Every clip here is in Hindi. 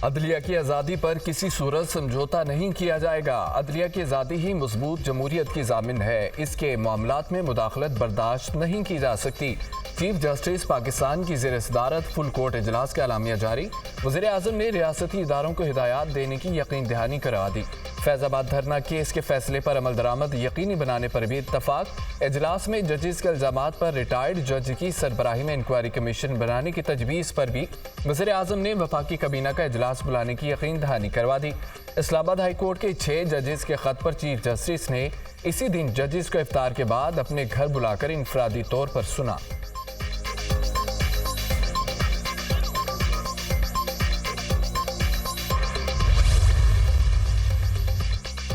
अदलिया की आज़ादी पर किसी सूरत समझौता नहीं किया जाएगा। अदलिया की आज़ादी ही मजबूत जमहूरियत की जामिन है। इसके मामलात में मुदाखलत बर्दाश्त नहीं की जा सकती। चीफ जस्टिस पाकिस्तान की ज़ेर सदारत फुल कोर्ट इजलास का एलामिया जारी। वज़ीर आज़म ने रियासती इदारों को हिदायत देने की यकीन दहानी करवा दी। फैज़ाबाद धरना केस के फैसले पर अमल दरामद यकीनी बनाने पर भी इत्तफाक। इजलास में जजेस के इल्जामात पर रिटायर्ड जज की सरबराही में इंक्वायरी कमीशन बनाने की तजवीज़ पर भी वज़ीर आज़म ने वफाकी काबीना का इजलास बुलाने की यकीन दहानी करवा दी। इस्लामाबाद हाई कोर्ट के 6 जजेस के खत पर चीफ जस्टिस ने इसी दिन जजेस को इफ्तार के बाद अपने घर बुलाकर इंफरादी तौर पर सुना।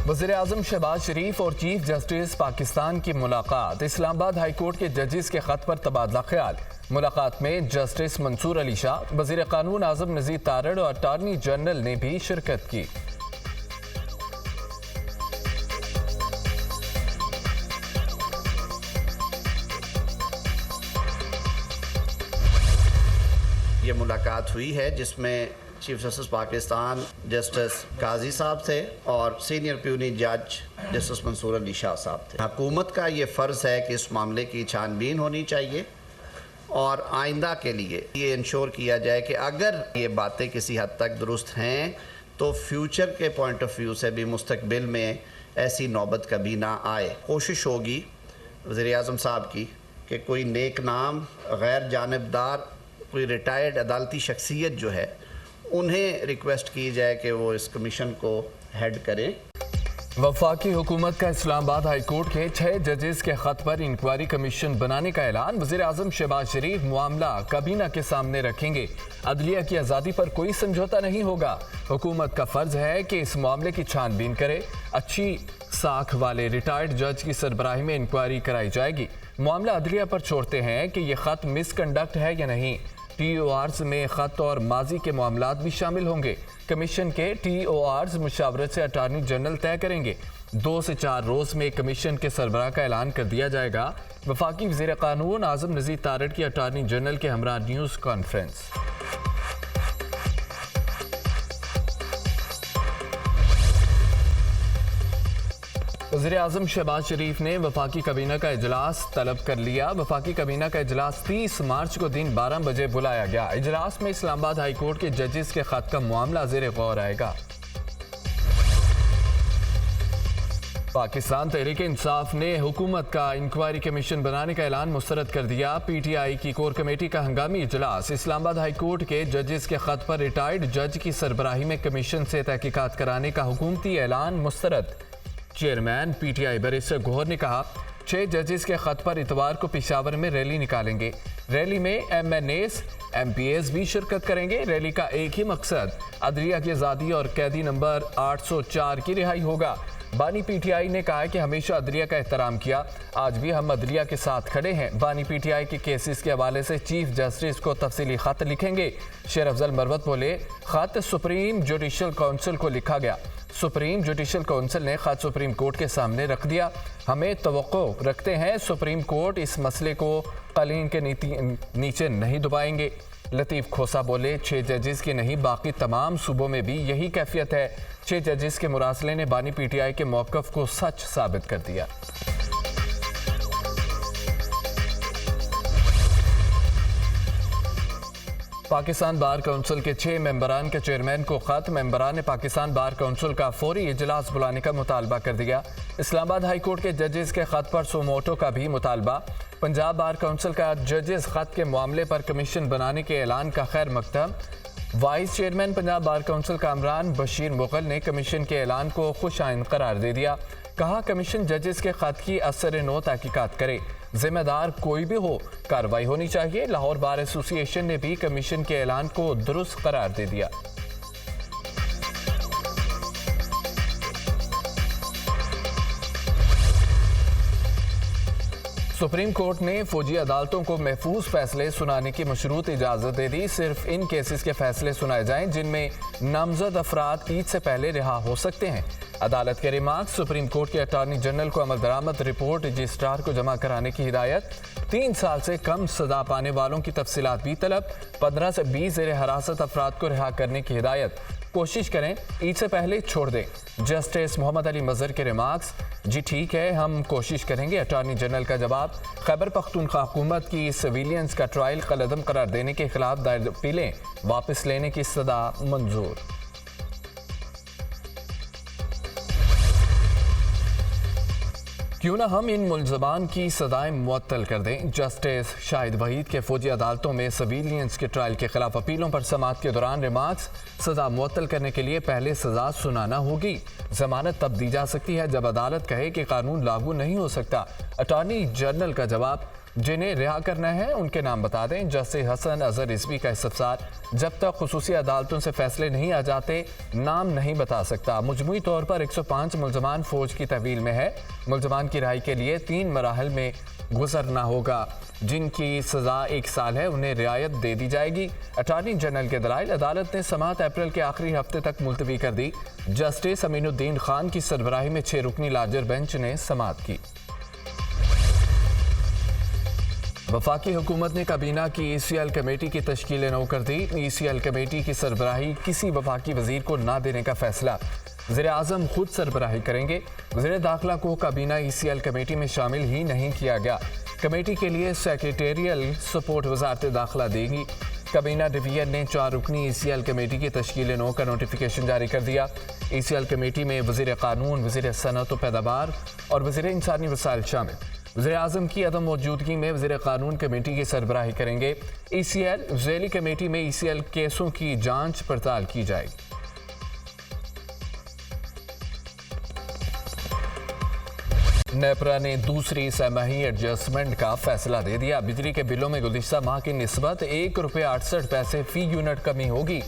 वज़ीर आज़म शहबाज शरीफ और चीफ जस्टिस पाकिस्तान की मुलाकात। इस्लामाबाद हाई कोर्ट के जजेस के खत पर तबादला ख्याल। मुलाकात में जस्टिस मंसूर अली शाह, वज़ीर कानून आज़म नज़ीर तारड़ और अटॉर्नी जनरल ने भी शिरकत की। ये मुलाकात हुई है जिसमें चीफ जस्टिस पाकिस्तान जस्टिस काजी साहब थे और सीनियर प्यूनी जज जस्टिस मंसूर अली शाह साहब थे। हुकूमत का ये फ़र्ज़ है कि इस मामले की छानबीन होनी चाहिए और आइंदा के लिए ये इंश्योर किया जाए कि अगर ये बातें किसी हद तक दुरुस्त हैं तो फ्यूचर के पॉइंट ऑफ व्यू से भी मुस्तकबिल में ऐसी नौबत कभी ना आए। कोशिश होगी वज़ीर आज़म साहब की कि कोई नेक नाम गैर जानिबदार कोई रिटायर्ड अदालती शख्सियत जो है उन्हें रिक्वेस्ट की जाए कि वो इस कमीशन को हेड करें। वफाकी हुकूमत का इस्लामाबाद हाई कोर्ट के 6 जजेस के खत पर इंक्वायरी कमीशन बनाने का ऐलान। वज़ीर आज़म शहबाज शरीफ मामला काबीना के सामने रखेंगे। अदलिया की आज़ादी पर कोई समझौता नहीं होगा। हुकूमत का फ़र्ज है कि इस मामले की छानबीन करे। अच्छी साख वाले रिटायर्ड जज की सरबराही में इंक्वायरी कराई जाएगी। मामला अदलिया पर छोड़ते हैं कि यह खत मिसकंडक्ट है या नहीं। TORs में ख़त और माजी के मामलात भी शामिल होंगे। कमीशन के TORs मुशावरत से अटॉर्नी जनरल तय करेंगे। 2 से 4 रोज़ में कमीशन के सरबराह का ऐलान कर दिया जाएगा। वफाकी वज़ीर कानून आज़म नज़ीर तारड़ की अटॉर्नी जनरल के हमरा न्यूज़ कॉन्फ्रेंस। वज़ीर आज़म शहबाज शरीफ ने वफाकी काबीना का इजलास तलब कर लिया। वफाकी काबीना का इजलास 30 मार्च को दिन 12 बजे बुलाया गया। इजलास में इस्लामाबाद हाई कोर्ट के जजेस के खत का मामला ज़ेर गौर आएगा। पाकिस्तान तहरीक इंसाफ ने हुकूमत का इंक्वायरी कमीशन बनाने का ऐलान मुस्तरद कर दिया। PTI की कोर कमेटी का हंगामी इजलास। इस्लामाबाद हाई कोर्ट के जजेस के खत पर रिटायर्ड जज की सरबराही में कमीशन से तहकीकात कराने का हुकूमती ऐलान मुस्तरद। चेयरमैन PTI बैरिस्टर गौहर ने कहा 6 जजेस के खत पर इतवार को पेशावर में रैली निकालेंगे। रैली में MNAs MPAs भी शिरकत करेंगे। रैली का एक ही मकसद अदलिया की आज़ादी और कैदी नंबर 804 की रिहाई होगा। बानी PTI ने कहा कि हमेशा अदलिया का एहतराम किया, आज भी हम अदलिया के साथ खड़े हैं। बानी PTI के केसेस के हवाले से चीफ जस्टिस को तफसीली खत लिखेंगे। शेर अफजल मरवत बोले खत सुप्रीम जुडिशल काउंसिल को लिखा गया। सुप्रीम जुडिशल काउंसिल ने खत सुप्रीम कोर्ट के सामने रख दिया। हमें तवक्को रखते हैं सुप्रीम कोर्ट इस मसले को कालीन के नीचे नहीं दबाएंगे। लतीफ़ खोसा बोले 6 जजेस की नहीं बाकी तमाम सूबों में भी यही कैफियत है। 6 जजेस के मुरासले ने बानी PTI के मौक़िफ़ को सच साबित कर दिया। पाकिस्तान बार काउंसिल के 6 मेंबरान के चेयरमैन को खत। मेंबरान ने पाकिस्तान बार काउंसिल का फौरी इजलास बुलाने का मुतालबा कर दिया। इस्लामाबाद हाई कोर्ट के जजेस के खत पर सोमोटो का भी मुतालबा। पंजाब बार काउंसिल का जजेस खत के मामले पर कमीशन बनाने के ऐलान का खैर मकदम। Vice chairman Punjab bar council Kamran Bashir Mughal ने कमीशन के ऐलान को खुश आइंद करार दे दिया। कहा कमीशन जजेस के खत की असर नो तहकीकात करे, जिम्मेदार कोई भी हो कार्रवाई होनी चाहिए। लाहौर बार एसोसिएशन ने भी कमीशन के ऐलान को दुरुस्त करार दे दिया। सुप्रीम कोर्ट ने फौजी अदालतों को महफूज फैसले सुनाने की मशरूत इजाज़त दे दी। सिर्फ इन केसेस के फैसले सुनाए जाएं जिनमें नामजद अफराद ईद से पहले रिहा हो सकते हैं। अदालत के रिमार्क्स। सुप्रीम कोर्ट के अटॉर्नी जनरल को अमल दरामद रिपोर्ट रजिस्ट्रार को जमा कराने की हिदायत। 3 साल से कम सजा पाने वालों की तफसीलात भी तलब। 15 से 20 ज़ेर हिरासत अफराद को रिहा करने की हिदायत। कोशिश करें ईद से पहले छोड़ दें। जस्टिस मोहम्मद अली मजहर के रिमार्क्स, जी ठीक है हम कोशिश करेंगे। अटॉर्नी जनरल का जवाब, खैबर पख्तूनख्वा हुकूमत की सिविलियंस का ट्रायल कलअदम करार देने के खिलाफ दायर अपीलें वापस लेने की सदा मंजूर। क्यों ना हम इन मुल्ज़मान की सदाएं मुअत्तल कर दें। जस्टिस शाहिद वहीद के फौजी अदालतों में सिविलियंस के ट्रायल के खिलाफ अपीलों पर समाअत के दौरान रिमार्क्स, सजा मुअत्तल करने के लिए पहले सजा सुनाना होगी। जमानत तब दी जा सकती है जब अदालत कहे कि कानून लागू नहीं हो सकता। अटॉर्नी जनरल का जवाब, जिन्हें रिहा करना है उनके नाम बता दें। जस्टिस हसन अजहर रिजवी का इस्तफसार, जब तक खुसूसी अदालतों से फैसले नहीं आ जाते नाम नहीं बता सकता। मजमूई तौर पर 105 मुल्ज़मान फौज की तहवील में है। मुल्ज़मान की रिहाई के लिए 3 मराहल में गुजरना होगा। जिनकी सजा 1 साल है उन्हें रियायत दे दी जाएगी। अटॉर्नी जनरल के दलाइल, अदालत ने समाअत अप्रैल के आखिरी हफ्ते तक मुलतवी कर दी। जस्टिस अमीनुद्दीन खान की सरबराही में 6 रुकनी लार्जर बेंच ने समाअत की। वफाकी हुकूमत ने काबीना की ECL कमेटी की तश्कील नौ कर दी। ECL कमेटी की सरबराही किसी वफाकी वजीर को ना देने का फैसला वज़ीर आज़म खुद सरबराही करेंगे। वज़ीर दाखिला को काबीना ECL कमेटी में शामिल ही नहीं किया गया। कमेटी के लिए सेक्रेटेरियल सपोर्ट वजारत दाखिला देगी। काबीना डिवीजन ने 4 रुकनी ECL कमेटी की तश्कील नौ का नोटिफिकेशन जारी कर दिया। ECL कमेटी में वज़ीर कानून, वज़ीर सनअत व पैदावार और वज़ीर इंसानी वसाइल शामिल। वज़ीर आज़म की अदम मौजूदगी में वज़ीर कानून कमेटी की सरबराही करेंगे। ECL ज़ैली कमेटी में ECL केसों की जांच पड़ताल की जाएगी। नेपरा ने दूसरी सहमाही एडजस्टमेंट का फैसला दे दिया। बिजली के बिलों में गुज़िश्ता माह की निस्बत ₹1.68 फी यूनिट कमी होगी।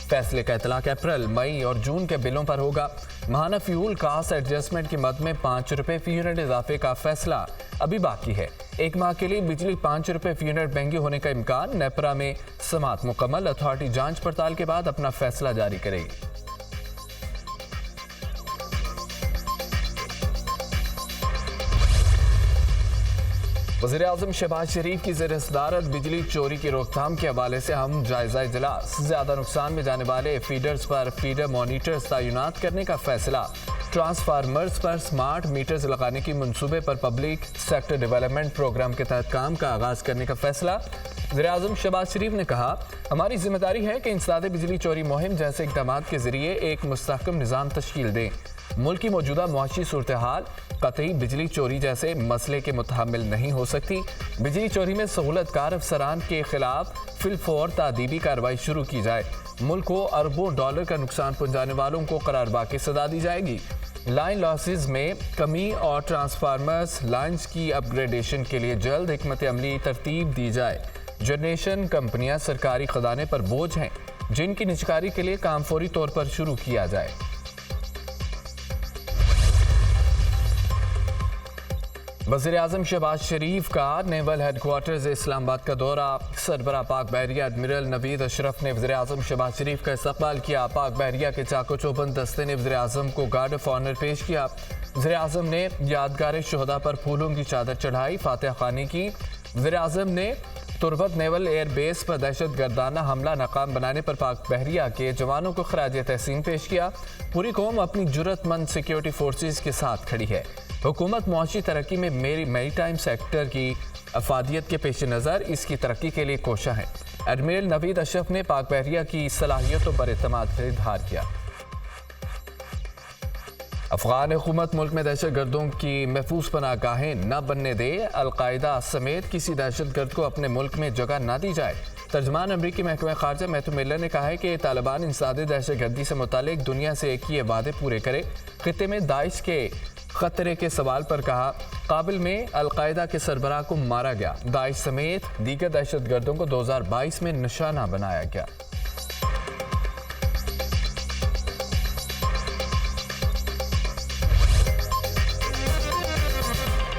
फैसले का इतलाक अप्रैल, मई और जून के बिलों पर होगा। माहाना फ्यूल कास्ट एडजस्टमेंट की मद में ₹5 फी यूनिट इजाफे का फैसला अभी बाकी है। 1 माह के लिए बिजली ₹5 फी यूनिट महंगी होने का इम्कान। नेपरा में समाअत मुकम्मल, अथॉरिटी जांच पड़ताल के बाद अपना फैसला जारी करेगी। वज़ीर आज़म शहबाज शरीफ की ज़ेर सदारत बिजली चोरी की रोकथाम के हवाले से हम जायजा इजलास। ज़्यादा नुकसान में जाने वाले फीडर्स पर फीडर मॉनिटर्स तैनात करने का फैसला। ट्रांसफार्मर्स पर स्मार्ट मीटर्स लगाने की मंसूबे पर पब्लिक सेक्टर डेवलपमेंट प्रोग्राम के तहत काम का आगाज़ करने का फैसला। वज़ीर आज़म शहबाज शरीफ ने कहा, हमारी जिम्मेदारी है कि इंसदाद बिजली चोरी मुहिम जैसे इक़दाम के ज़रिए एक मुस्तहकम निज़ाम तश्कील दें। मुल्क की मौजूदा मुआशी सूरत हाल कतई बिजली चोरी जैसे मसले के मुतहम्मिल नहीं हो सकती। बिजली चोरी में सहूलतकार अफसरान के खिलाफ फिलफौर तादीबी कार्रवाई शुरू की जाए। मुल्क को अरबों डॉलर का नुकसान पहुंचाने वालों को करारबा की सजा दी जाएगी। लाइन लॉसेस में कमी और ट्रांसफार्मर्स लाइन्स की अपग्रेडेशन के लिए जल्द हिकमत अमली तरतीब दी जाए। जनरेशन कंपनियां सरकारी खजाने पर बोझ हैं, जिनकी निजकारी के लिए काम फौरी तौर पर शुरू किया जाए। वज़ीर आज़म शहबाज शरीफ का नेवल हेडक्वार्टर्स इस्लामाबाद का दौरा। सरबरा पाक बहरिया एडमिरल नवीद अशरफ ने वज़ीर आज़म शहबाज शरीफ का इस्तकबाल किया। पाक बहरिया के चाको चौबंद दस्ते ने वज़ीर आज़म को गार्ड ऑफ ऑनर पेश किया। वज़ीर आज़म ने यादगार शहदा पर फूलों की चादर चढ़ाई, फातिहा खानी की। वज़ीर आज़म ने तुरबत नेवल एयर बेस पर दहशत गर्दाना हमला नाकाम बनाने पर पाक बहरिया के जवानों को खराज तहसीन पेश किया। पूरी कौम अपनी जुर्रतमंद सिक्योरिटी फोर्सेस के साथ खड़ी है। हुकूमत मुआशी तरक्की में मेरीटाइम सेक्टर की अफादियत के पेश नज़र इसकी तरक्की के लिए कोशा है। एडमिरल नवीद अशरफ ने पाक बहरिया की सलाहियतों पर एतमाद का इजहार किया। अफगान हुकूमत मुल्क में दहशत गर्दों की महफूज पनाहगाहें न बनने दे। अलकायदा समेत किसी दहशत गर्द को अपने मुल्क में जगह न दी जाए। तर्जमान अमरीकी महकमा खारजा मैथ्यू मिलर ने कहा है कि तालिबान इंसदादी दहशत गर्दी से मुतालिक दुनिया से किए वादे पूरे करे। खित्ते में दाइश के खतरे के सवाल पर कहा, काबिल में अलकायदा के सरबराह को मारा गया। दाइश समेत दीगर दहशत गर्दों को 2022 में निशाना बनाया गया।